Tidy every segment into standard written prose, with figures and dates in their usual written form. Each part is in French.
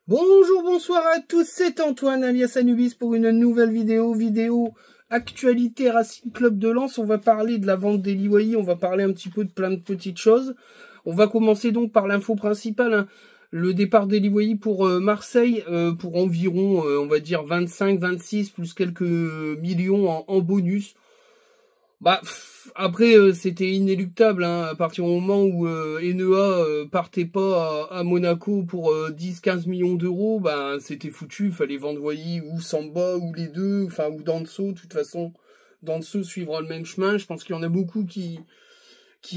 Bonjour, bonsoir à tous, c'est Antoine alias Anubis pour une nouvelle vidéo actualité Racing Club de Lens. On va parler de la vente d'Eli Wahi, on va parler un petit peu de plein de petites choses. On va commencer donc par l'info principale, hein. Le départ d'Eli Wahi pour Marseille, pour environ, on va dire 25, 26, plus quelques millions en bonus. Après, c'était inéluctable, hein, à partir du moment où Enea partait pas à Monaco pour 10-15 millions d'euros, c'était foutu, fallait vendre Wahi ou Samba ou les deux, enfin ou Danso. De toute façon, Danso suivra le même chemin. Je pense qu'il y en a beaucoup qui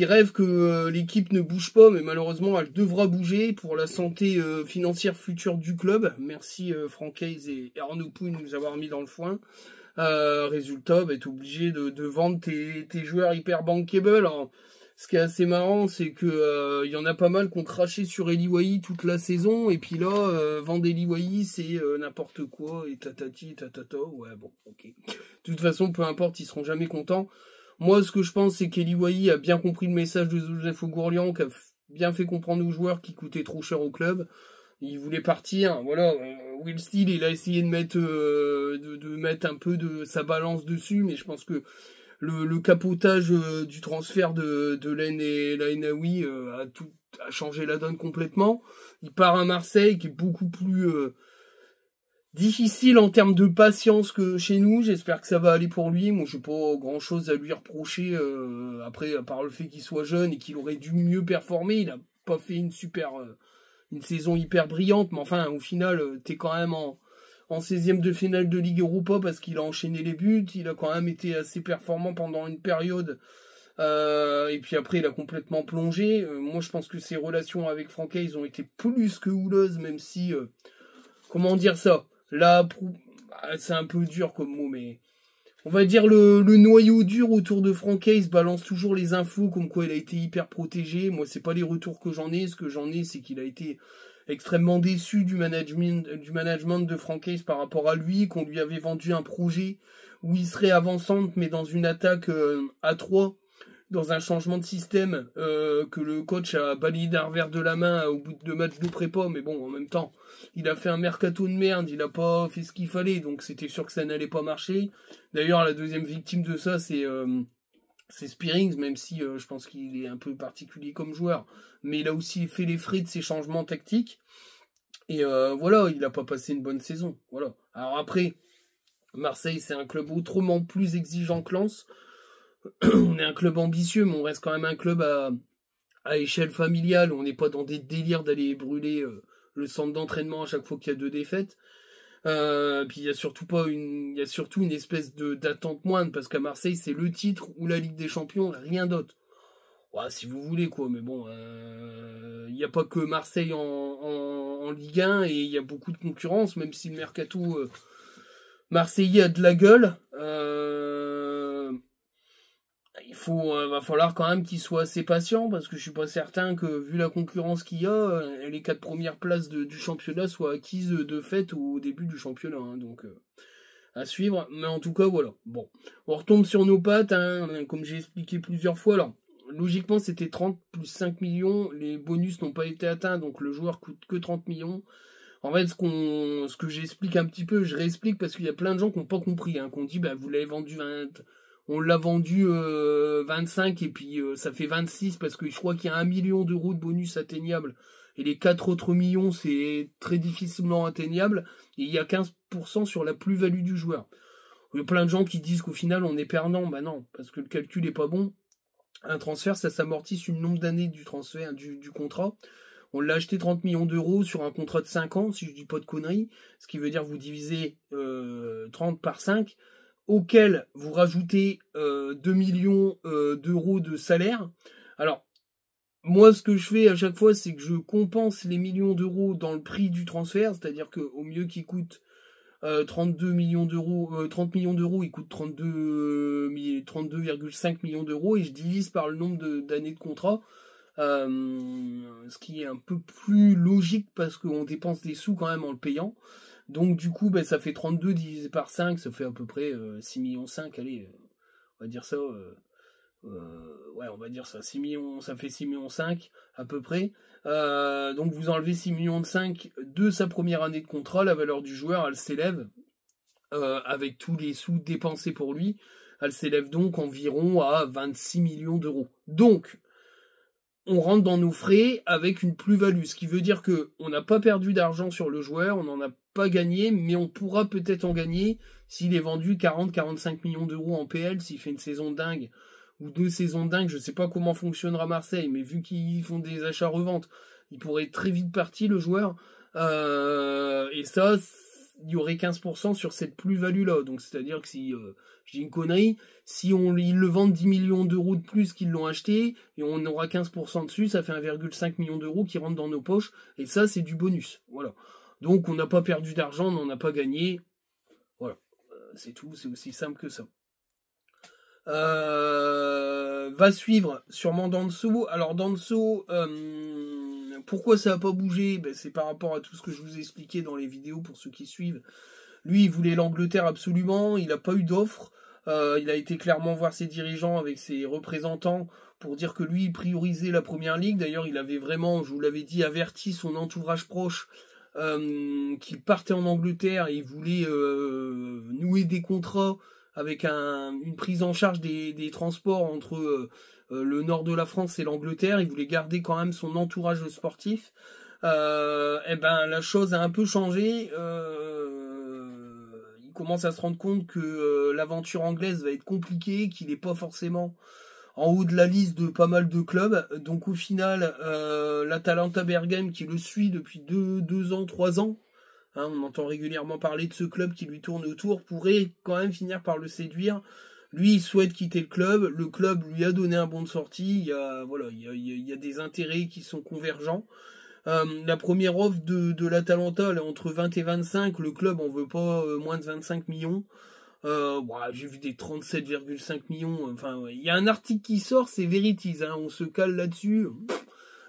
rêvent que l'équipe ne bouge pas, mais malheureusement elle devra bouger pour la santé financière future du club. Merci Franck Hayes et Arnaud Pouille de nous avoir mis dans le foin. Résultat, t'es obligé de vendre tes joueurs hyper bankable. Alors, ce qui est assez marrant, c'est que y en a pas mal qui ont craché sur Eli Wahi toute la saison, et puis là, vendre Eli Wahi, c'est n'importe quoi, et tatati, tatata, ouais, bon, ok. De toute façon, peu importe, ils seront jamais contents. Moi, ce que je pense, c'est qu'Eli Wahi a bien compris le message de Joseph Ogourlian, qui a bien fait comprendre aux joueurs qui coûtaient trop cher au club. Il voulait partir, voilà. Will Steele, il a essayé de mettre mettre un peu de sa balance dessus, mais je pense que le capotage du transfert de Len et Laenaoui a changé la donne complètement. Il part à Marseille, qui est beaucoup plus difficile en termes de patience que chez nous. J'espère que ça va aller pour lui. Moi, j'ai pas grand chose à lui reprocher après, à part le fait qu'il soit jeune et qu'il aurait dû mieux performer. Il a pas fait une saison hyper brillante, mais enfin, au final, t'es quand même en 16e de finale de Ligue Europa parce qu'il a enchaîné les buts, il a quand même été assez performant pendant une période, et puis après, il a complètement plongé. Moi, je pense que ses relations avec Franck Hayes ont été plus que houleuses, même si, comment dire ça, là, c'est un peu dur comme mot, mais on va dire le noyau dur autour de Franck Hayes balance toujours les infos comme quoi il a été hyper protégé. Moi, c'est pas les retours que j'en ai. Ce que j'en ai, c'est qu'il a été extrêmement déçu du management de Franck Hayes par rapport à lui, qu'on lui avait vendu un projet où il serait avançante, mais dans une attaque à 3, dans un changement de système que le coach a balayé d'un revers de la main au bout de 2 matchs de prépa. Mais bon, en même temps, il a fait un mercato de merde, il a pas fait ce qu'il fallait, donc c'était sûr que ça n'allait pas marcher. D'ailleurs, la deuxième victime de ça, c'est Spearings, même si je pense qu'il est un peu particulier comme joueur. Mais il a aussi fait les frais de ses changements tactiques. Et voilà, il n'a pas passé une bonne saison. Voilà. Alors après, Marseille, c'est un club autrement plus exigeant que Lens. On est un club ambitieux, mais on reste quand même un club à échelle familiale. On n'est pas dans des délires d'aller brûler le centre d'entraînement à chaque fois qu'il y a 2 défaites. Puis il y a surtout une espèce d'attente moindre, parce qu'à Marseille, c'est le titre ou la Ligue des Champions, rien d'autre. Ouais, si vous voulez, quoi, mais bon, il n'y a pas que Marseille en Ligue 1, et il y a beaucoup de concurrence, même si le mercato marseillais a de la gueule. Va falloir quand même qu'il soit assez patient, parce que je suis pas certain que, vu la concurrence qu'il y a, les 4 premières places du championnat soient acquises de fait au début du championnat, hein, donc à suivre. Mais en tout cas, voilà. Bon, on retombe sur nos pattes, hein, comme j'ai expliqué plusieurs fois. Alors, logiquement, c'était 30 plus 5 millions. Les bonus n'ont pas été atteints, donc le joueur coûte que 30 millions. En fait, ce que j'explique un petit peu, je réexplique parce qu'il y a plein de gens qui n'ont pas compris, hein, qui ont dit, vous l'avez vendu 20, on l'a vendu 25, et puis ça fait 26 parce que je crois qu'il y a 1 million d'euros de bonus atteignable, et les 4 autres millions, c'est très difficilement atteignable, et il y a 15% sur la plus-value du joueur. Il y a plein de gens qui disent qu'au final, on est perdant. Bah non, parce que le calcul est pas bon. Un transfert, ça s'amortit sur le nombre d'années du transfert, du contrat. On l'a acheté 30 millions d'euros sur un contrat de 5 ans, si je dis pas de conneries, ce qui veut dire vous divisez 30 par 5, auquel vous rajoutez 2 millions d'euros de salaire. Alors, moi, ce que je fais à chaque fois, c'est que je compense les millions d'euros dans le prix du transfert, c'est-à-dire qu'au mieux qu'il coûte 32 millions d'euros, 30 millions d'euros, il coûte 32,5 millions d'euros, et je divise par le nombre d'années de contrat. Ce qui est un peu plus logique parce qu'on dépense des sous quand même en le payant. Donc du coup, ça fait 32 divisé par 5, ça fait à peu près 6 millions 5, allez, on va dire ça. Ouais, on va dire ça, 6 millions, ça fait 6 millions 5 à peu près. Donc vous enlevez 6,5 millions de sa première année de contrat, la valeur du joueur, elle s'élève, avec tous les sous dépensés pour lui, elle s'élève donc environ à 26 millions d'euros. Donc, on rentre dans nos frais avec une plus-value, ce qui veut dire que on n'a pas perdu d'argent sur le joueur, on n'en a pas gagné, mais on pourra peut-être en gagner s'il est vendu 40-45 millions d'euros en PL, s'il fait une saison dingue, ou 2 saisons dingues, je sais pas comment fonctionnera Marseille, mais vu qu'ils font des achats-reventes, il pourrait être très vite parti le joueur, et ça, il y aurait 15% sur cette plus-value-là, donc c'est-à-dire que si, je dis une connerie, si ils le vendent 10 millions d'euros de plus qu'ils l'ont acheté, et on aura 15% dessus, ça fait 1,5 million d'euros qui rentrent dans nos poches, et ça, c'est du bonus. Voilà. Donc, on n'a pas perdu d'argent, on n'en a pas gagné. Voilà. C'est tout, c'est aussi simple que ça. Va suivre sûrement Danso. Alors, Danso, pourquoi ça n'a pas bougé? Ben, c'est par rapport à tout ce que je vous ai expliqué dans les vidéos pour ceux qui suivent. Lui, il voulait l'Angleterre absolument, il n'a pas eu d'offre. Il a été clairement voir ses dirigeants avec ses représentants pour dire que lui, il priorisait la première ligue. D'ailleurs, il avait vraiment, je vous l'avais dit, averti son entourage proche qu'il partait en Angleterre et il voulait nouer des contrats avec une prise en charge des transports entre le nord de la France et l'Angleterre. Il voulait garder quand même son entourage sportif. Et ben la chose a un peu changé. Il commence à se rendre compte que l'aventure anglaise va être compliquée, qu'il n'est pas forcément en haut de la liste de pas mal de clubs. Donc au final, l'Atalanta Bergame qui le suit depuis 2 ans, 3 ans, hein, on entend régulièrement parler de ce club qui lui tourne autour, pourrait quand même finir par le séduire. Lui, il souhaite quitter le club lui a donné un bon de sortie, il y a des intérêts qui sont convergents. La première offre de l'Atalanta, elle est entre 20 et 25, le club en veut pas moins de 25 millions. J'ai vu des 37,5 millions, enfin, il y a un article qui sort, c'est Verities, hein, on se cale là-dessus.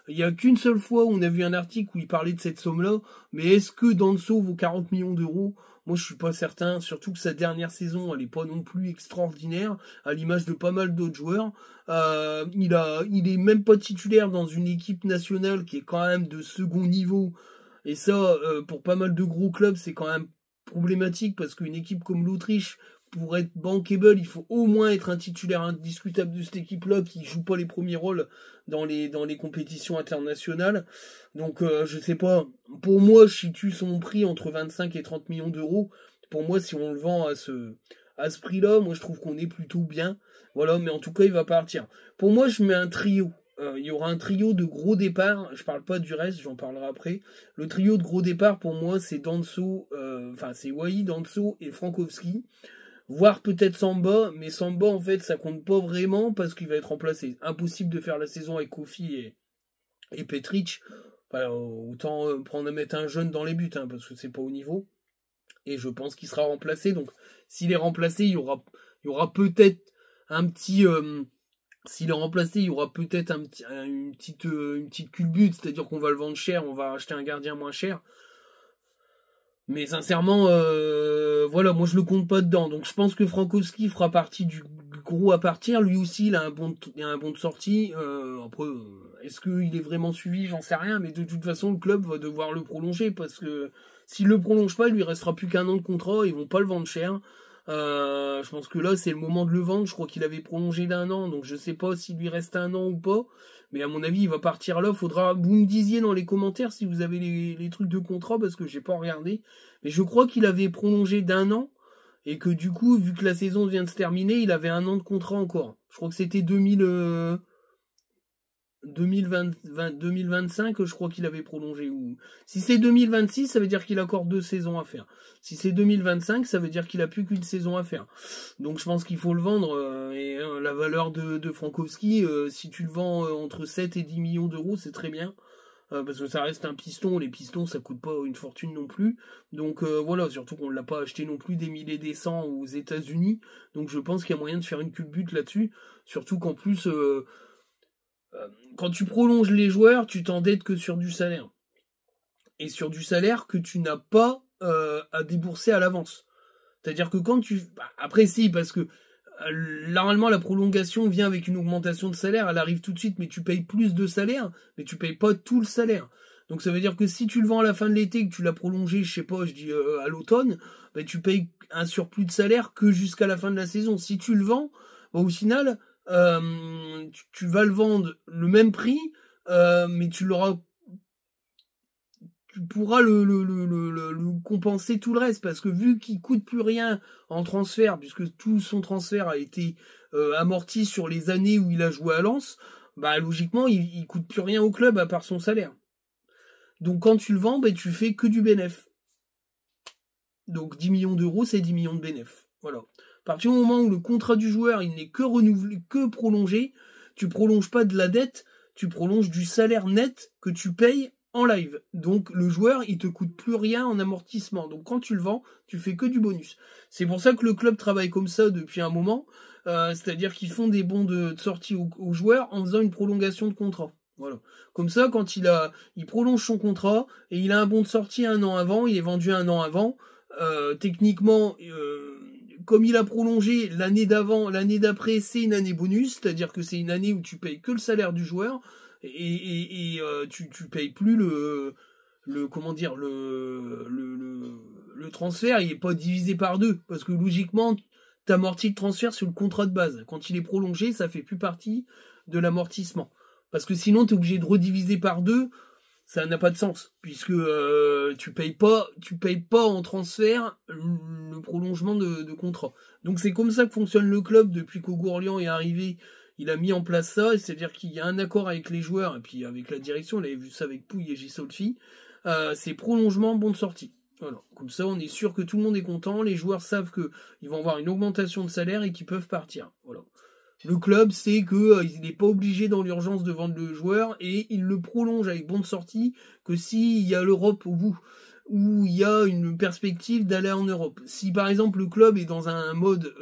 Il y a qu'une seule fois où on a vu un article où il parlait de cette somme-là, mais est-ce que Danso vaut 40 millions d'euros? Moi, je suis pas certain, surtout que sa dernière saison, elle est pas non plus extraordinaire, à l'image de pas mal d'autres joueurs. Il est même pas titulaire dans une équipe nationale qui est quand même de second niveau, et ça, pour pas mal de gros clubs, c'est quand même problématique, parce qu'une équipe comme l'Autriche, pour être bankable, il faut au moins être un titulaire indiscutable de cette équipe-là qui joue pas les premiers rôles dans les compétitions internationales. Donc je sais pas. Pour moi, je situe son prix entre 25 et 30 millions d'euros. Pour moi, si on le vend à ce prix-là, moi je trouve qu'on est plutôt bien. Voilà, mais en tout cas, il va partir. Pour moi, je mets un trio. Il y aura un trio de gros départ. Je parle pas du reste, j'en parlerai après. Le trio de gros départ, pour moi, c'est Danso, c'est Wai, Danso et Frankowski. Voire peut-être Samba, mais Samba, en fait, ça compte pas vraiment parce qu'il va être remplacé. Impossible de faire la saison avec Kofi et Petric. Enfin, autant prendre à mettre un jeune dans les buts, hein, parce que c'est pas au niveau. Et je pense qu'il sera remplacé. Donc, s'il est remplacé, il y aura peut-être un petit... s'il est remplacé, il y aura peut-être une petite culbute, c'est-à-dire qu'on va le vendre cher, on va acheter un gardien moins cher. Mais sincèrement, voilà, moi je le compte pas dedans. Donc je pense que Frankowski fera partie du gros à partir. Lui aussi, il a un bon de sortie. Après, est-ce qu'il est vraiment suivi? J'en sais rien. Mais de toute façon, le club va devoir le prolonger parce que s'il le prolonge pas, il lui restera plus qu'un an de contrat. Ils vont pas le vendre cher. Je pense que là, c'est le moment de le vendre. Je crois qu'il avait prolongé d'1 an. Donc je sais pas s'il lui reste 1 an ou pas. Mais à mon avis, il va partir là. Vous me disiez dans les commentaires si vous avez les trucs de contrat, parce que j'ai pas regardé. Mais je crois qu'il avait prolongé d'1 an. Et que du coup, vu que la saison vient de se terminer, il avait 1 an de contrat encore. Je crois que c'était 2025, je crois qu'il avait prolongé. Ou si c'est 2026, ça veut dire qu'il a encore 2 saisons à faire. Si c'est 2025, ça veut dire qu'il a plus qu'une saison à faire. Donc je pense qu'il faut le vendre. Et la valeur de Frankowski, si tu le vends entre 7 et 10 millions d'euros, c'est très bien. Parce que ça reste un piston. Les pistons, ça coûte pas une fortune non plus. Donc voilà, surtout qu'on ne l'a pas acheté non plus des milliers des cents aux États-Unis. Donc je pense qu'il y a moyen de faire une culbute là-dessus. Surtout qu'en plus... quand tu prolonges les joueurs, tu t'endettes que sur du salaire. Et sur du salaire que tu n'as pas à débourser à l'avance. C'est-à-dire que quand tu... Après si, parce que normalement, la prolongation vient avec une augmentation de salaire, elle arrive tout de suite, mais tu payes plus de salaire, mais tu payes pas tout le salaire. Donc ça veut dire que si tu le vends à la fin de l'été, que tu l'as prolongé, je sais pas, je dis à l'automne, bah, tu payes un surplus de salaire que jusqu'à la fin de la saison. Si tu le vends, bah, au final, tu vas le vendre le même prix, mais tu pourras le compenser tout le reste, parce que vu qu'il coûte plus rien en transfert, puisque tout son transfert a été amorti sur les années où il a joué à Lens, bah logiquement il coûte plus rien au club à part son salaire. Donc quand tu le vends, bah, tu fais que du bénéf. Donc 10 millions d'euros, c'est 10 millions de bénéf. Voilà. À partir du moment où le contrat du joueur il n'est que renouvelé, que prolongé, tu prolonges pas de la dette, tu prolonges du salaire net que tu payes en live. Donc le joueur, il te coûte plus rien en amortissement. Donc quand tu le vends, tu fais que du bonus. C'est pour ça que le club travaille comme ça depuis un moment. C'est-à-dire qu'ils font des bons de sortie aux joueurs en faisant une prolongation de contrat. Voilà. Comme ça, quand il prolonge son contrat et il a un bon de sortie un an avant, il est vendu un an avant. Techniquement, comme il a prolongé l'année d'avant, l'année d'après, c'est une année bonus, c'est-à-dire que c'est une année où tu payes que le salaire du joueur et tu payes plus comment dire le transfert, il est pas divisé par deux parce que logiquement t'amortis le transfert sur le contrat de base. Quand il est prolongé, ça fait plus partie de l'amortissement. Parce que sinon, tu es obligé de rediviser par deux, ça n'a pas de sens, puisque tu payes pas en transfert le prolongement de contrat. Donc c'est comme ça que fonctionne le club depuis qu'Augourlian est arrivé. Il a mis en place ça, c'est-à-dire qu'il y a un accord avec les joueurs, et puis avec la direction, on avait vu ça avec Pouille et Gisolfi, c'est prolongement bon de sortie. Voilà. Comme ça, on est sûr que tout le monde est content, les joueurs savent qu'ils vont avoir une augmentation de salaire et qu'ils peuvent partir. Voilà. Le club sait qu'il n'est pas obligé dans l'urgence de vendre le joueur et il le prolonge avec bon de sortie que s'il y a l'Europe au bout, où il y a une perspective d'aller en Europe. Si par exemple le club est dans un mode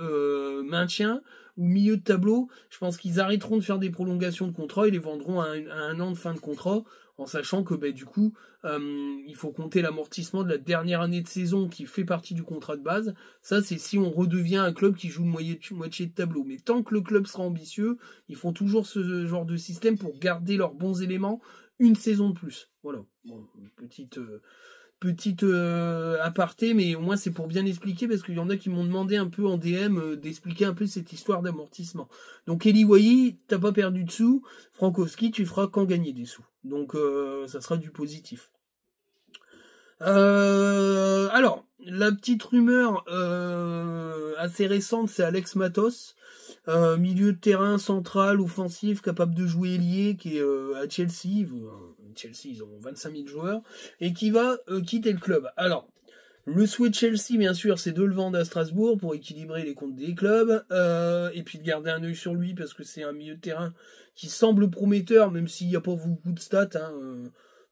maintien ou milieu de tableau, je pense qu'ils arrêteront de faire des prolongations de contrat et les vendront à un an de fin de contrat, en sachant que du coup il faut compter l'amortissement de la dernière année de saison qui fait partie du contrat de base. Ça c'est si on redevient un club qui joue moitié de tableau. Mais tant que le club sera ambitieux, ils font toujours ce genre de système pour garder leurs bons éléments une saison de plus. Voilà, bon, petite aparté, mais au moins c'est pour bien expliquer, parce qu'il y en a qui m'ont demandé un peu en DM d'expliquer un peu cette histoire d'amortissement. Donc Eli Wahi, t'as pas perdu de sous, Frankowski, tu feras qu'en gagner des sous. Donc ça sera du positif. Alors, la petite rumeur assez récente, c'est Alex Matos, milieu de terrain central, offensif, capable de jouer ailier, qui est à Chelsea. Chelsea, ils ont 25 000 joueurs, et qui va quitter le club. Alors, le souhait de Chelsea, bien sûr, c'est de le vendre à Strasbourg pour équilibrer les comptes des clubs, et puis de garder un œil sur lui, parce que c'est un milieu de terrain qui semble prometteur, même s'il n'y a pas beaucoup de stats,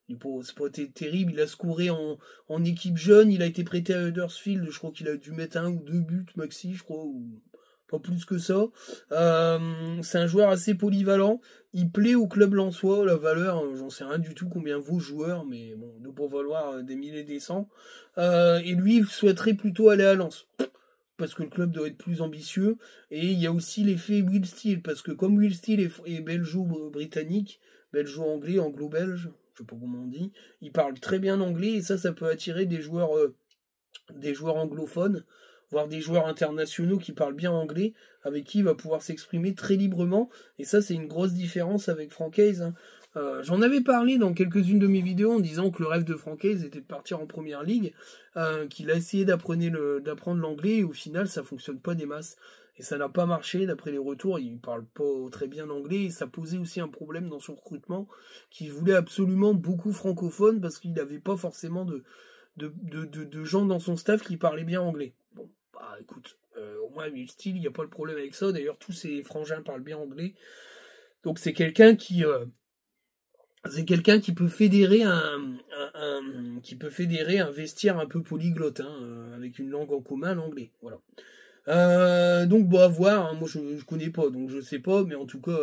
c'est pas terrible. Il a scoré en équipe jeune, il a été prêté à Huddersfield, je crois qu'il a dû mettre 1 ou 2 buts maxi, je crois, ou pas plus que ça. C'est un joueur assez polyvalent, il plaît au club lensois. La valeur, j'en sais rien du tout combien vaut le joueur, mais bon, ne pas valoir des milliers et des cents. Et lui, il souhaiterait plutôt aller à Lens, parce que le club doit être plus ambitieux, et il y a aussi l'effet Will Steele, parce que comme Will Steele est belgeo-britannique, belgeo-anglais, anglo-belge, je sais pas comment on dit, il parle très bien anglais, et ça peut attirer des joueurs anglophones, voire des joueurs internationaux qui parlent bien anglais, avec qui il va pouvoir s'exprimer très librement, et ça c'est une grosse différence avec Francaise, hein. J'en avais parlé dans quelques-unes de mes vidéos en disant que le rêve de Francaise était de partir en première ligue, qu'il a essayé d'apprendre l'anglais, et au final ça fonctionne pas des masses. Et ça n'a pas marché, d'après les retours, il parle pas très bien anglais, et ça posait aussi un problème dans son recrutement, qu'il voulait absolument beaucoup francophone, parce qu'il n'avait pas forcément de gens dans son staff qui parlaient bien anglais. Bon, bah écoute, au moins Will Steele, il n'y a pas le problème avec ça, d'ailleurs tous ses frangins parlent bien anglais, donc c'est quelqu'un qui peut fédérer un vestiaire un peu polyglotte, avec une langue en commun, l'anglais, voilà. Donc bon, à voir, hein. Moi je connais pas, donc je sais pas, mais en tout cas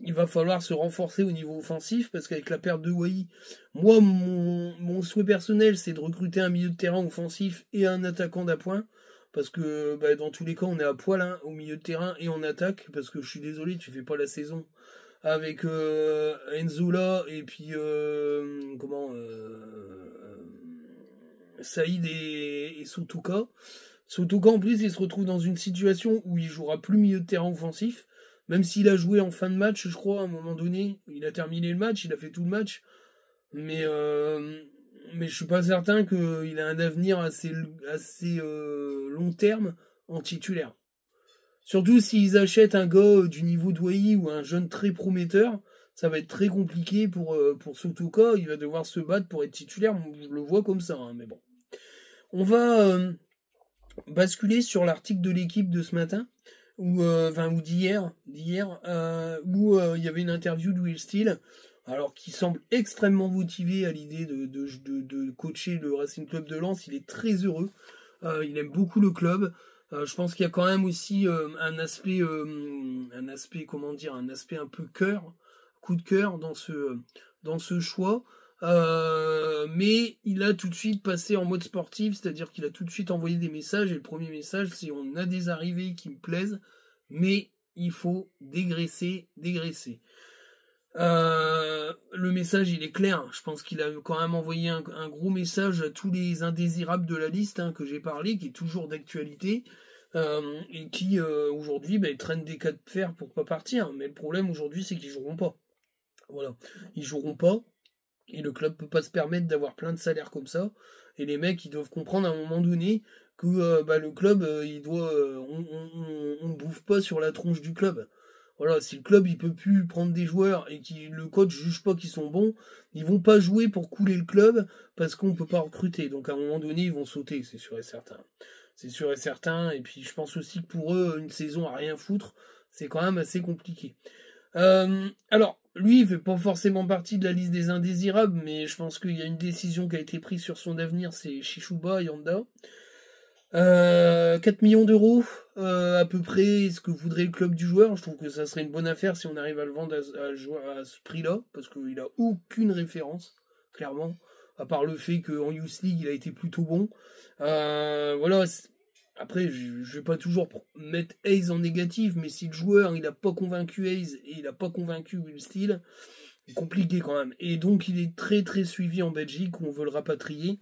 il va falloir se renforcer au niveau offensif, parce qu'avec la perte de Wahi, moi mon souhait personnel c'est de recruter un milieu de terrain offensif et un attaquant d'appoint, parce que bah, dans tous les cas, on est à poil hein, au milieu de terrain et on attaque, parce que je suis désolé, tu fais pas la saison avec Enzola et puis Saïd et Soutouka. Soutouka en plus il se retrouve dans une situation où il jouera plus milieu de terrain offensif, même s'il a joué en fin de match, je crois, à un moment donné. Il a terminé le match, il a fait tout le match, mais je suis pas certain qu'il a un avenir assez long terme en titulaire. Surtout s'ils achètent un gars du niveau de Wai ou un jeune très prometteur, ça va être très compliqué pour Soutouka. Il va devoir se battre pour être titulaire. Je le vois comme ça, hein, mais bon. On va basculer sur l'article de l'équipe de ce matin, ou d'hier, où il y avait une interview de Will Steele, alors qui semble extrêmement motivé à l'idée de coacher le Racing Club de Lens. Il est très heureux. Il aime beaucoup le club. Je pense qu'il y a quand même aussi un aspect un peu coup de cœur dans ce choix. Mais il a tout de suite passé en mode sportif, c'est-à-dire qu'il a tout de suite envoyé des messages, et le premier message c'est: on a des arrivées qui me plaisent, mais il faut dégraisser. Le message il est clair, je pense qu'il a quand même envoyé un gros message à tous les indésirables de la liste hein, que j'ai parlé, qui est toujours d'actualité, et qui aujourd'hui traînent des cas de fer pour pas partir, mais le problème aujourd'hui c'est qu'ils joueront pas. Voilà, ils joueront pas. Et le club peut pas se permettre d'avoir plein de salaires comme ça. Et les mecs, ils doivent comprendre à un moment donné que le club, il doit, on bouffe pas sur la tronche du club. Voilà, si le club il peut plus prendre des joueurs et que le coach juge pas qu'ils sont bons, ils vont pas jouer pour couler le club parce qu'on peut pas recruter. Donc à un moment donné, ils vont sauter, c'est sûr et certain. C'est sûr et certain. Et puis je pense aussi que pour eux, une saison à rien foutre, c'est quand même assez compliqué. Alors, lui, il fait pas forcément partie de la liste des indésirables, mais je pense qu'il y a une décision qui a été prise sur son avenir, c'est Shishuba Yanda. 4 millions d'euros, à peu près, ce que voudrait le club du joueur. Je trouve que ça serait une bonne affaire si on arrive à le vendre à ce prix-là, parce qu'il a aucune référence, clairement, à part le fait qu'en Youth League, il a été plutôt bon. Voilà. Après, je vais pas toujours mettre Hayes en négatif, mais si le joueur il a pas convaincu Hayes et il a pas convaincu Will Steele, c'est compliqué quand même. Et donc il est très très suivi en Belgique où on veut le rapatrier,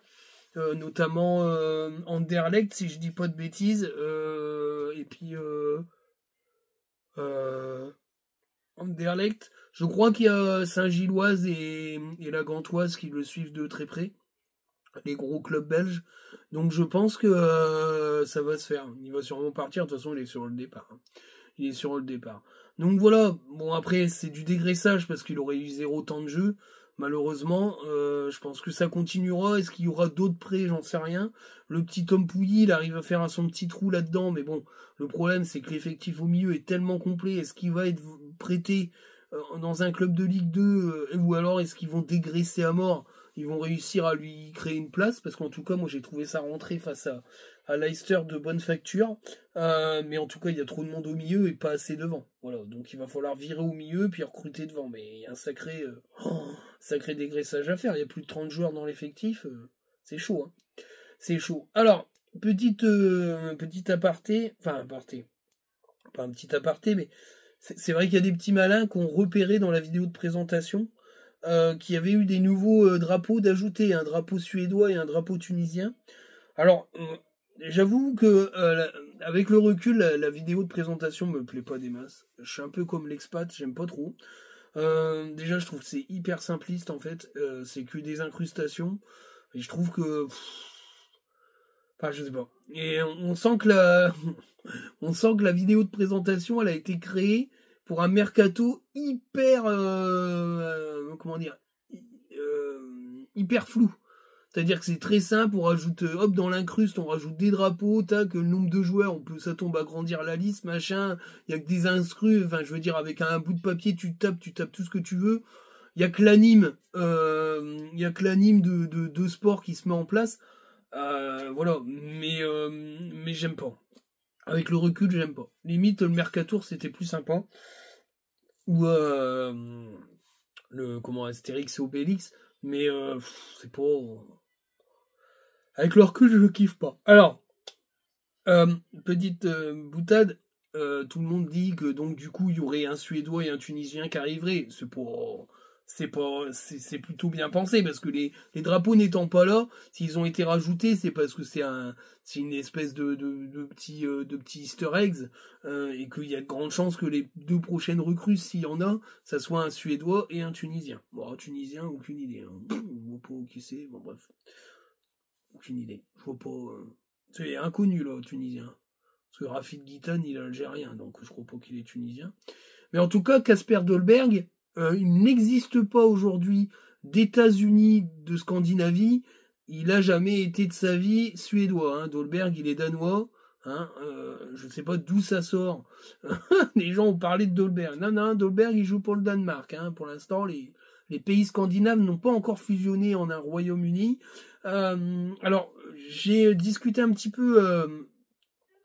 notamment Anderlecht si je dis pas de bêtises, et puis Anderlecht. Je crois qu'il y a Saint-Gilloise et la Gantoise qui le suivent de très près, les gros clubs belges. Donc je pense que ça va se faire. Il va sûrement partir. De toute façon, il est sur le départ. Il est sur le départ. Donc voilà. Bon, après, c'est du dégraissage parce qu'il aurait eu 0 temps de jeu. Malheureusement, je pense que ça continuera. Est-ce qu'il y aura d'autres prêts? J'en sais rien. Le petit Tom Pouilly, il arrive à faire son petit trou là-dedans. Mais bon, le problème, c'est que l'effectif au milieu est tellement complet. Est-ce qu'il va être prêté dans un club de Ligue 2 ou alors est-ce qu'ils vont dégraisser à mort? Ils vont réussir à lui créer une place, parce qu'en tout cas, moi j'ai trouvé ça rentrer face à Leicester de bonne facture, mais en tout cas, il y a trop de monde au milieu et pas assez devant. Voilà, donc il va falloir virer au milieu puis recruter devant, mais il y a un sacré dégraissage à faire. Il y a plus de 30 joueurs dans l'effectif, c'est chaud, hein. C'est chaud. Alors, petit aparté, enfin aparté, pas un petit aparté, mais c'est vrai qu'il y a des petits malins qui ont repéré dans la vidéo de présentation qu'il y avait eu des nouveaux drapeaux d'ajouter, un drapeau suédois et un drapeau tunisien. Alors, j'avoue que avec le recul, la vidéo de présentation me plaît pas des masses. Je suis un peu comme l'expat, j'aime pas trop. Déjà, je trouve que c'est hyper simpliste en fait. C'est que des incrustations. Et je trouve que... Enfin, je sais pas. Et on sent que on sent que la vidéo de présentation, elle a été créée pour un mercato hyper, hyper flou. C'est-à-dire que c'est très simple, on rajoute, hop, dans l'incruste, on rajoute des drapeaux, tac, le nombre de joueurs, ça tombe à grandir la liste, machin, il y a que des inscrits, enfin, je veux dire, avec un bout de papier, tu tapes tout ce que tu veux. Il y a que l'anime, de sport qui se met en place. Voilà, mais j'aime pas. Avec le recul, j'aime pas. Limite, le Mercatour, c'était plus sympa. Ou Astérix et Obélix, mais c'est pas... Avec le recul, je le kiffe pas. Alors, Petite boutade, tout le monde dit que donc du coup il y aurait un Suédois et un Tunisien qui arriveraient. C'est plutôt bien pensé parce que les drapeaux n'étant pas là, s'ils ont été rajoutés, c'est parce que c'est une espèce de petits Easter eggs et qu'il y a de grandes chances que les 2 prochaines recrues, s'il y en a, ça soit un Suédois et un Tunisien. Bon, un Tunisien, aucune idée. Hein. Je vois pas qui c'est. Bon bref, aucune idée. Je vois pas. C'est inconnu là, Tunisien. Parce que Rafid Guitane, il est algérien, donc je crois pas qu'il est tunisien. Mais en tout cas, Kasper Dolberg, il n'existe pas aujourd'hui d'États-Unis, de Scandinavie. Il a jamais été de sa vie suédois. Hein. Dolberg, il est danois. Hein, je ne sais pas d'où ça sort. Les gens ont parlé de Dolberg. Non, non, Dolberg, il joue pour le Danemark. Hein. Pour l'instant, les pays scandinaves n'ont pas encore fusionné en un Royaume-Uni. Alors, j'ai discuté un petit peu...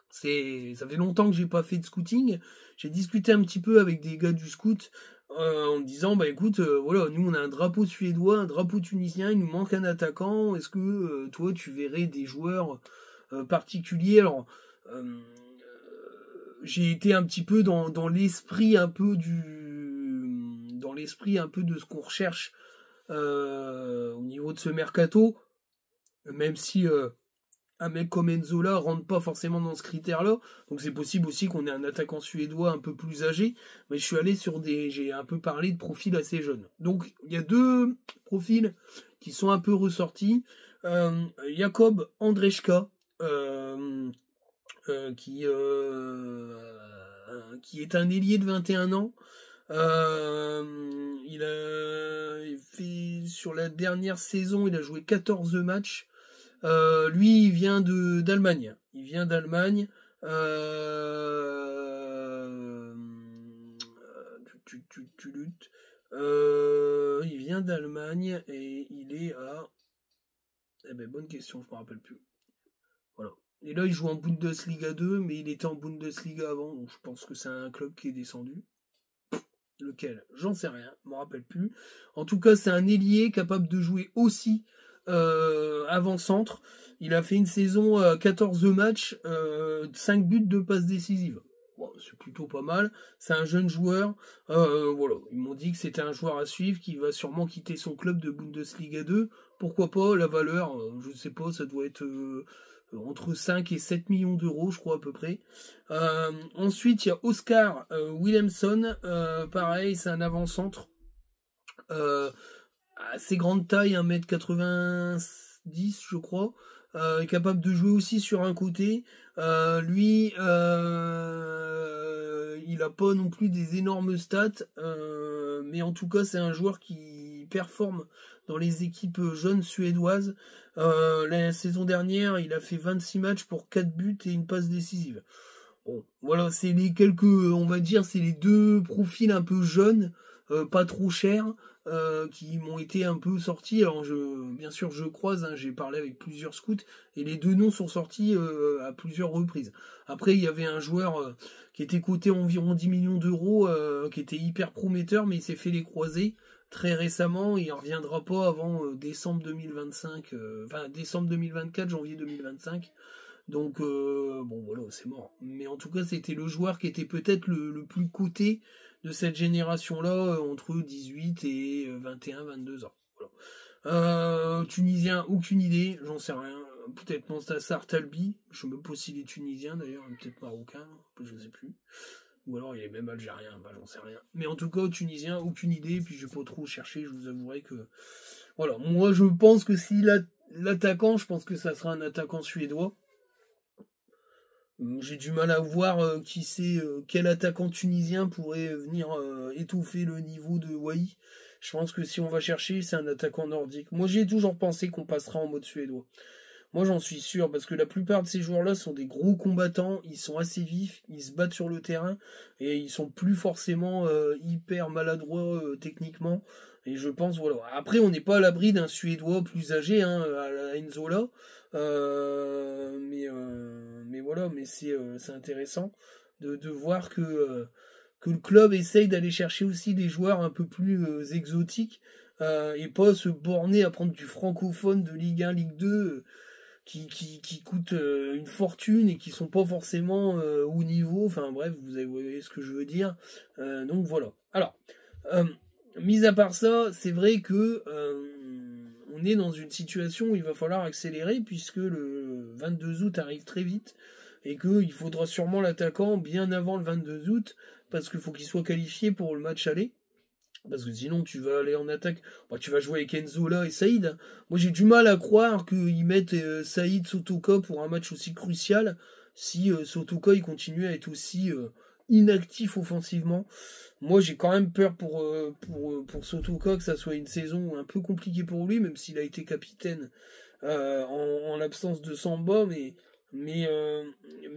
ça fait longtemps que j'ai pas fait de scouting. J'ai discuté un petit peu avec des gars du scout en me disant bah écoute voilà, nous on a un drapeau suédois, un drapeau tunisien, il nous manque un attaquant. Est-ce que toi tu verrais des joueurs particuliers? Alors j'ai été un petit peu dans l'esprit un peu de ce qu'on recherche au niveau de ce mercato, même si un mec comme Enzola rentre pas forcément dans ce critère-là. Donc c'est possible aussi qu'on ait un attaquant suédois un peu plus âgé. Mais je suis allé j'ai un peu parlé de profils assez jeunes. Donc il y a 2 profils qui sont un peu ressortis. Jakob Andrejka, qui est un ailier de 21 ans. Il a fait, sur la dernière saison, il a joué 14 matchs. Lui, il vient d'Allemagne. Il vient d'Allemagne. Tu luttes. Il vient d'Allemagne et il est à... Eh ben, bonne question, je me rappelle plus. Voilà. Et là, il joue en Bundesliga 2, mais il était en Bundesliga avant, donc je pense que c'est un club qui est descendu. Lequel? J'en sais rien, je me rappelle plus. En tout cas, c'est un ailier capable de jouer aussi avant-centre. Il a fait une saison 14 matchs, 5 buts, 2 passes décisives. Bon, c'est plutôt pas mal. C'est un jeune joueur. Voilà, ils m'ont dit que c'était un joueur à suivre qui va sûrement quitter son club de Bundesliga 2. Pourquoi pas? La valeur, je sais pas, ça doit être entre 5 et 7 millions d'euros, je crois à peu près. Ensuite, il y a Oscar Williamson. Pareil, c'est un avant-centre. Assez grande taille, 1m90 je crois, capable de jouer aussi sur un côté. Lui, il a pas non plus des énormes stats, mais en tout cas c'est un joueur qui performe dans les équipes jeunes suédoises. La saison dernière, il a fait 26 matchs pour 4 buts et une passe décisive. Bon, voilà, c'est les quelques, on va dire, c'est les 2 profils un peu jeunes, pas trop chers, qui m'ont été un peu sortis. Alors bien sûr, je croise, hein, j'ai parlé avec plusieurs scouts et les 2 noms sont sortis à plusieurs reprises. Après, il y avait un joueur qui était coté environ 10 millions d'euros, qui était hyper prometteur, mais il s'est fait les croiser très récemment. Il ne reviendra pas avant décembre 2025, enfin décembre 2024, janvier 2025. Donc bon voilà, c'est mort. Mais en tout cas, c'était le joueur qui était peut-être le plus coté de cette génération-là, entre 18 et 21, 22 ans. Voilà. Tunisien, aucune idée, j'en sais rien. Peut-être Monstassar Talbi, je sais même pas s'il est tunisien d'ailleurs, peut-être marocain, je sais plus. Ou alors il est même algérien, bah j'en sais rien. Mais en tout cas, tunisien, aucune idée, puis je vais pas trop chercher, je vous avouerai que... Voilà, moi je pense que si l'attaquant, je pense que ça sera un attaquant suédois. J'ai du mal à voir quel attaquant tunisien pourrait venir étouffer le niveau de Wai. Je pense que si on va chercher, c'est un attaquant nordique. Moi, j'ai toujours pensé qu'on passera en mode suédois. Moi, j'en suis sûr, parce que la plupart de ces joueurs-là sont des gros combattants, ils sont assez vifs, ils se battent sur le terrain, et ils sont plus forcément hyper maladroits techniquement. Et je pense, voilà. Après, on n'est pas à l'abri d'un Suédois plus âgé, hein, à la Enzola. Mais voilà, mais c'est intéressant de voir que le club essaye d'aller chercher aussi des joueurs un peu plus exotiques et pas se borner à prendre du francophone de Ligue 1, Ligue 2. qui coûtent une fortune et qui sont pas forcément au niveau. Enfin bref, vous voyez ce que je veux dire. Donc voilà. Alors, mis à part ça, c'est vrai que on est dans une situation où il va falloir accélérer puisque le 22 août arrive très vite et qu'il faudra sûrement l'attaquant bien avant le 22 août parce qu'il faut qu'il soit qualifié pour le match aller. Parce que sinon, tu vas aller en attaque. Bah, tu vas jouer avec Enzola et Saïd. Moi, j'ai du mal à croire qu'ils mettent Saïd Sotoka pour un match aussi crucial si Sotoka il continue à être aussi inactif offensivement. Moi, j'ai quand même peur pour Sotoka que ça soit une saison un peu compliquée pour lui, même s'il a été capitaine en l'absence de Samba, mais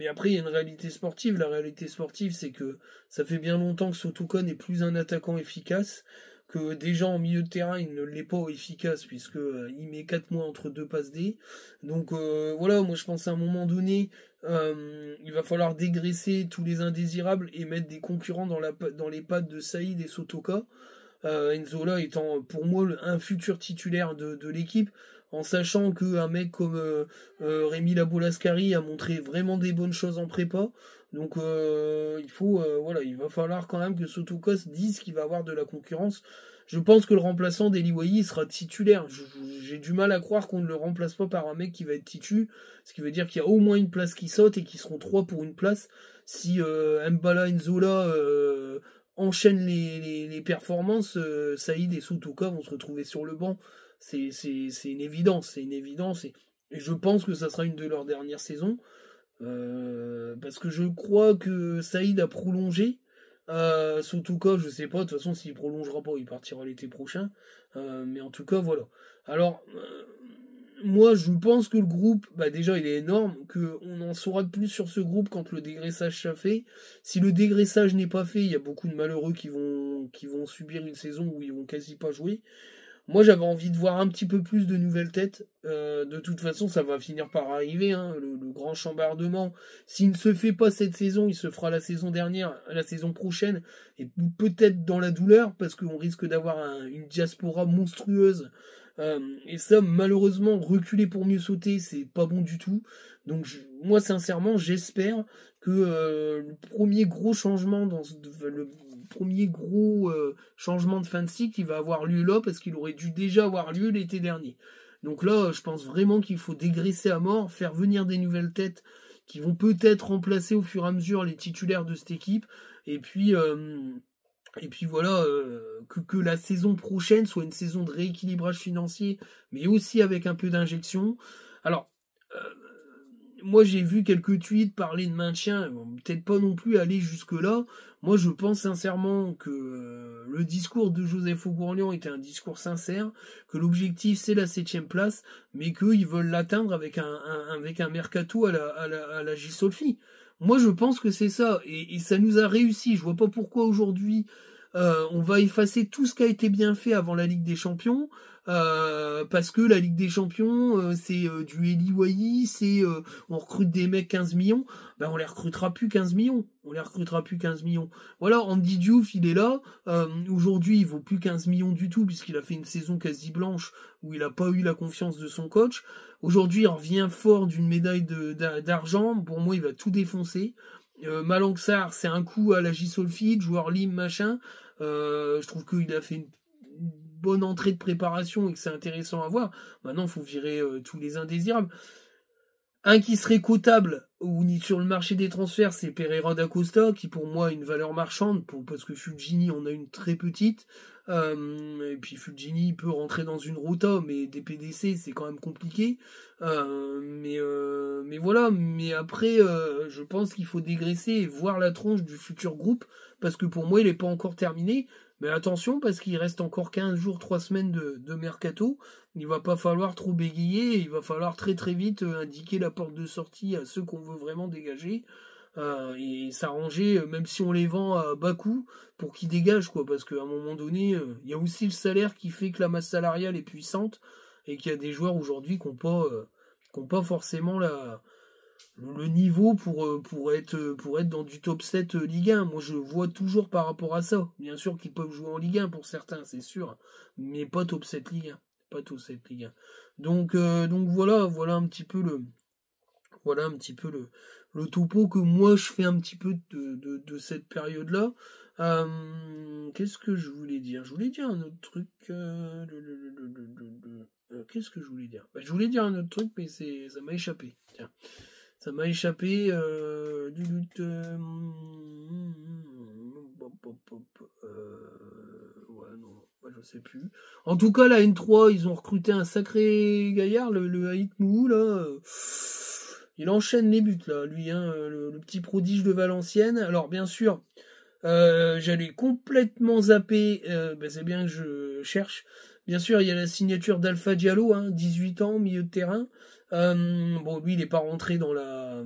après, il y a une réalité sportive. La réalité sportive, c'est que ça fait bien longtemps que Sotoka n'est plus un attaquant efficace, que déjà en milieu de terrain, il ne l'est pas efficace, puisque il met 4 mois entre deux passes D. Donc voilà, moi je pense à un moment donné, il va falloir dégraisser tous les indésirables et mettre des concurrents dans les pattes de Saïd et Sotoka. Enzola étant pour moi un futur titulaire de l'équipe, en sachant qu'un mec comme Rémi Labolascari a montré vraiment des bonnes choses en prépa. Donc il va falloir quand même que Sotoka se dise qu'il va avoir de la concurrence. Je pense que le remplaçant d'Eli Wahi sera titulaire. J'ai du mal à croire qu'on ne le remplace pas par un mec qui va être titu, ce qui veut dire qu'il y a au moins une place qui saute et qu'ils seront 3 pour une place. Si Mbala Enzola enchaînent les performances, Saïd et Sotoka vont se retrouver sur le banc. C'est une évidence, et je pense que ça sera une de leurs dernières saisons. Parce que je crois que Saïd a prolongé. Sotoka, je sais pas, de toute façon s'il prolongera pas, il partira l'été prochain. Mais en tout cas, voilà. Alors, moi je pense que le groupe, bah déjà il est énorme, qu'on en saura de plus sur ce groupe quand le dégraissage sera fait. Si le dégraissage n'est pas fait, il y a beaucoup de malheureux qui vont subir une saison où ils vont quasi pas jouer. Moi, j'avais envie de voir un petit peu plus de nouvelles têtes. De toute façon, ça va finir par arriver, hein, le grand chambardement. S'il ne se fait pas cette saison, il se fera la saison prochaine, et peut-être dans la douleur, parce qu'on risque d'avoir une diaspora monstrueuse. Et ça, malheureusement, reculer pour mieux sauter, c'est pas bon du tout. Donc, moi, sincèrement, j'espère que le premier gros changement le premier gros changement de fin de cycle, il va avoir lieu là, parce qu'il aurait dû déjà avoir lieu l'été dernier. Donc là, je pense vraiment qu'il faut dégraisser à mort, faire venir des nouvelles têtes qui vont peut-être remplacer au fur et à mesure les titulaires de cette équipe. Et puis voilà, que la saison prochaine soit une saison de rééquilibrage financier, mais aussi avec un peu d'injection. Alors, moi j'ai vu quelques tweets parler de maintien, peut-être pas non plus aller jusque-là. Moi je pense sincèrement que le discours de Joseph Ogourlian était un discours sincère, que l'objectif c'est la 7e place, mais qu'ils veulent l'atteindre avec un mercato à la J-Solfi. Moi je pense que c'est ça, et ça nous a réussi. Je vois pas pourquoi aujourd'hui on va effacer tout ce qui a été bien fait avant la Ligue des Champions, parce que la Ligue des Champions, c'est du Eli Wahi, on recrute des mecs 15 millions, ben on les recrutera plus 15 millions. Voilà, Andy Diouf, il est là, aujourd'hui il vaut plus 15 millions du tout, puisqu'il a fait une saison quasi blanche, où il a pas eu la confiance de son coach. Aujourd'hui il revient fort d'une médaille d'argent, pour moi il va tout défoncer. Malang Sarr, c'est un coup à la J-Solfi, joueur libre, machin. Je trouve qu'il a fait une bonne entrée de préparation et que c'est intéressant à voir. Maintenant, il faut virer tous les indésirables. Un qui serait cotable sur le marché des transferts, c'est Pereira da Costa, qui pour moi a une valeur marchande, parce que Fulgini en a une très petite. Et puis Fulgini peut rentrer dans une rota, mais des PDC c'est quand même compliqué. Mais voilà, mais après je pense qu'il faut dégraisser et voir la tronche du futur groupe, parce que pour moi il n'est pas encore terminé. Mais attention, parce qu'il reste encore 15 jours, 3 semaines de mercato. Il va pas falloir trop bégayer, il va falloir très très vite indiquer la porte de sortie à ceux qu'on veut vraiment dégager. Et s'arranger, même si on les vend à bas coût, pour qu'ils dégagent, quoi. Parce qu'à un moment donné, il y a aussi le salaire qui fait que la masse salariale est puissante, et qu'il y a des joueurs aujourd'hui qui n'ont pas forcément le niveau pour être dans du top 7 Ligue 1. Moi je vois toujours par rapport à ça. Bien sûr qu'ils peuvent jouer en Ligue 1 pour certains, c'est sûr, mais pas top 7 Ligue 1. Pas top 7 Ligue 1. Donc voilà un petit peu le topo que moi je fais un petit peu de cette période-là. Qu'est-ce que je voulais dire? Je voulais dire un autre truc. Qu'est-ce que je voulais dire? Bah, je voulais dire un autre truc, mais ça m'a échappé. Tiens, ça m'a échappé. Ouais, non, moi, je sais plus. En tout cas, la N3, ils ont recruté un sacré gaillard, le Haït Mou, là. Il enchaîne les buts, là, lui, hein, le petit prodige de Valenciennes. Alors, bien sûr, j'allais complètement zapper, c'est bien que je cherche. Bien sûr, il y a la signature d'Alpha Diallo, hein, 18 ans, milieu de terrain. Bon, lui, il n'est pas rentré dans la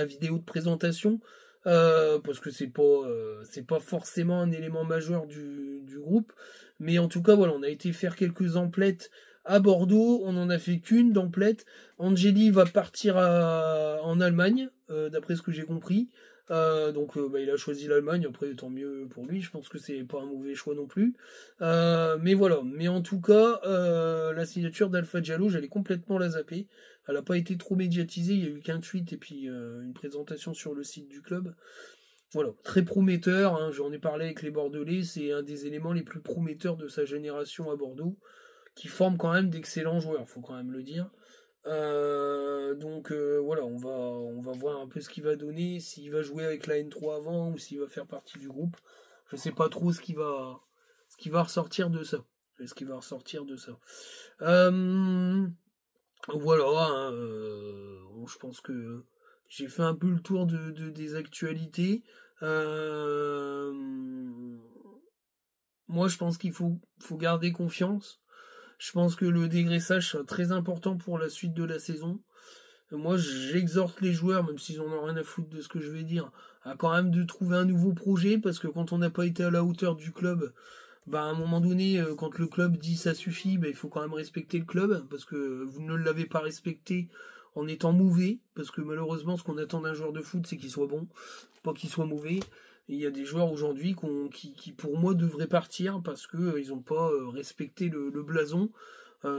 vidéo de présentation, parce que c'est pas forcément un élément majeur du groupe. Mais en tout cas, voilà, on a été faire quelques emplettes à Bordeaux. On en a fait qu'une d'emplette. Angeli va partir en Allemagne, d'après ce que j'ai compris. Il a choisi l'Allemagne, après tant mieux pour lui, je pense que c'est pas un mauvais choix non plus. Mais voilà, mais en tout cas, la signature d'Alpha Diallo, j'allais complètement la zapper. Elle n'a pas été trop médiatisée, il y a eu qu'un tweet et puis une présentation sur le site du club. Voilà, très prometteur, hein, j'en ai parlé avec les Bordelais, c'est un des éléments les plus prometteurs de sa génération à Bordeaux, qui forme quand même d'excellents joueurs, faut quand même le dire. Voilà, on va voir un peu ce qu'il va donner, s'il va jouer avec la N3 avant ou s'il va faire partie du groupe. Je sais pas trop ce qui va ressortir de ça. Voilà, hein, je pense que j'ai fait un peu le tour des actualités. Euh, Moi, je pense faut garder confiance. Je pense que le dégraissage sera très important pour la suite de la saison. Moi, j'exhorte les joueurs, même s'ils en ont rien à foutre de ce que je vais dire, à quand même de trouver un nouveau projet, parce que quand on n'a pas été à la hauteur du club, à un moment donné, quand le club dit ça suffit, il faut quand même respecter le club, parce que vous ne l'avez pas respecté en étant mauvais, parce que malheureusement, ce qu'on attend d'un joueur de foot, c'est qu'il soit bon, pas qu'il soit mauvais. Et il y a des joueurs aujourd'hui qui, pour moi, devraient partir parce que ils n'ont pas respecté le blason.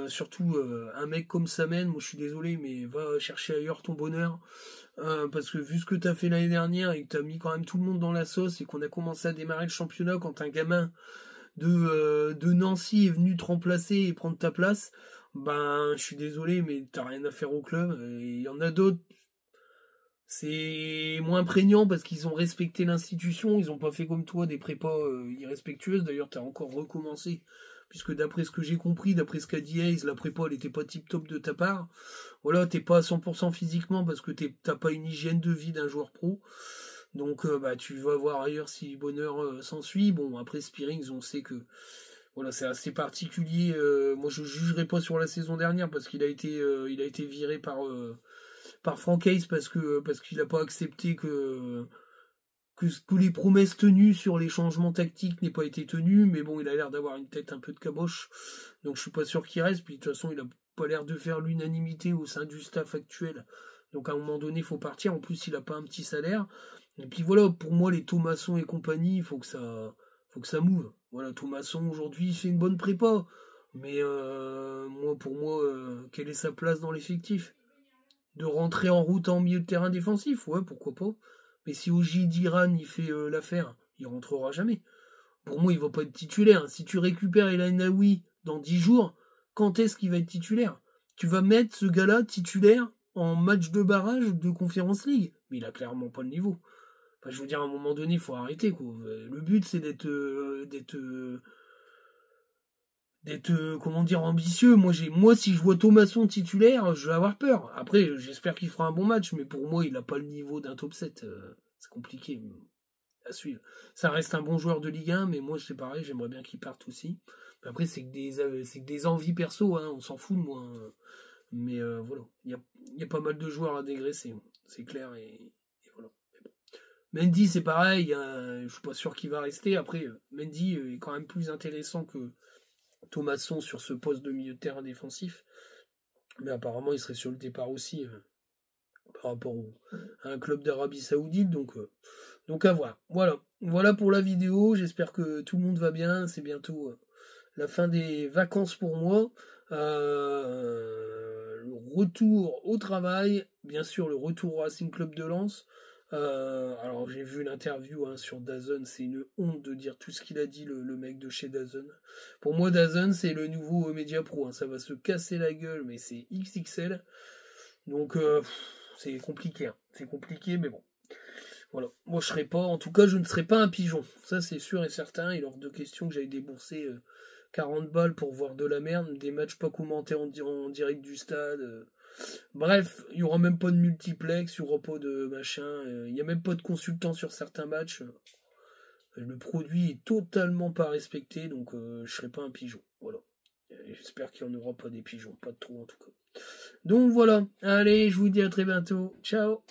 Surtout un mec comme Samen, moi je suis désolé, mais va chercher ailleurs ton bonheur. Parce que vu ce que t'as fait l'année dernière et que t'as mis quand même tout le monde dans la sauce et qu'on a commencé à démarrer le championnat quand un gamin de Nancy est venu te remplacer et prendre ta place, je suis désolé, mais t'as rien à faire au club. Et il y en a d'autres, c'est moins prégnant parce qu'ils ont respecté l'institution, ils ont pas fait comme toi des prépas irrespectueuses. D'ailleurs, t'as encore recommencé, puisque d'après ce que j'ai compris, d'après ce qu'a dit Hayes, la prépa elle était pas tip top de ta part. Voilà, t'es pas à 100% physiquement parce que t'as pas une hygiène de vie d'un joueur pro. Donc tu vas voir ailleurs si bonheur s'ensuit. Bon, après Spearings, on sait que voilà, c'est assez particulier. Moi, je jugerai pas sur la saison dernière parce il a été viré par Frank Hayes parce qu'il n'a pas accepté que les promesses tenues sur les changements tactiques n'aient pas été tenues. Mais bon, il a l'air d'avoir une tête un peu de caboche, donc je suis pas sûr qu'il reste. Puis de toute façon, il a pas l'air de faire l'unanimité au sein du staff actuel. Donc à un moment donné, il faut partir. En plus, il a pas un petit salaire. Et puis voilà, pour moi, les Thomasson et compagnie, il faut que ça move. Voilà, Thomasson aujourd'hui, il fait une bonne prépa. Mais pour moi, quelle est sa place dans l'effectif? De rentrer en route en milieu de terrain défensif, ouais, pourquoi pas. Mais si Oji d'Iran il fait l'affaire, il rentrera jamais. Pour moi, il va pas être titulaire. Si tu récupères El Ainaoui dans 10 jours, quand est-ce qu'il va être titulaire? Tu vas mettre ce gars-là titulaire en match de barrage de Conference League. Mais il a clairement pas le niveau. Je veux dire, à un moment donné, il faut arrêter, quoi. Le but, c'est d'être comment dire, ambitieux. Moi, si je vois Thomasson titulaire, je vais avoir peur. Après, j'espère qu'il fera un bon match, mais pour moi, il n'a pas le niveau d'un top 7. C'est compliqué à suivre. Ça reste un bon joueur de Ligue 1, mais moi, c'est pareil, j'aimerais bien qu'il parte aussi. Après, c'est que des envies perso, hein, on s'en fout de moi, hein. Mais voilà, il y a pas mal de joueurs à dégraisser, hein. C'est clair, et voilà. Mendy, c'est pareil, hein, je suis pas sûr qu'il va rester. Après, Mendy est quand même plus intéressant que Thomasson sur ce poste de milieu de terrain défensif. Mais apparemment, il serait sur le départ aussi par rapport à un club d'Arabie Saoudite. Donc à voir. Voilà pour la vidéo. J'espère que tout le monde va bien. C'est bientôt la fin des vacances pour moi. Le retour au travail, bien sûr le retour au Racing Club de Lens. Alors j'ai vu l'interview sur DAZN, c'est une honte de dire tout ce qu'il a dit le mec de chez DAZN. Pour moi DAZN c'est le nouveau Media Pro, hein. Ça va se casser la gueule mais c'est XXL. Donc c'est compliqué, hein. C'est compliqué mais bon. Voilà. Moi je en tout cas je ne serai pas un pigeon. Ça c'est sûr et certain. Il est hors de question que j'aille débourser 40 balles pour voir de la merde, des matchs pas commentés en direct du stade. Bref, il n'y aura même pas de multiplex, il n'y aura pas de machin, il n'y a même pas de consultant sur certains matchs. Le produit est totalement pas respecté, donc je serai pas un pigeon. Voilà. J'espère qu'il n'y en aura pas des pigeons, pas de trop en tout cas. Donc voilà, allez, je vous dis à très bientôt. Ciao.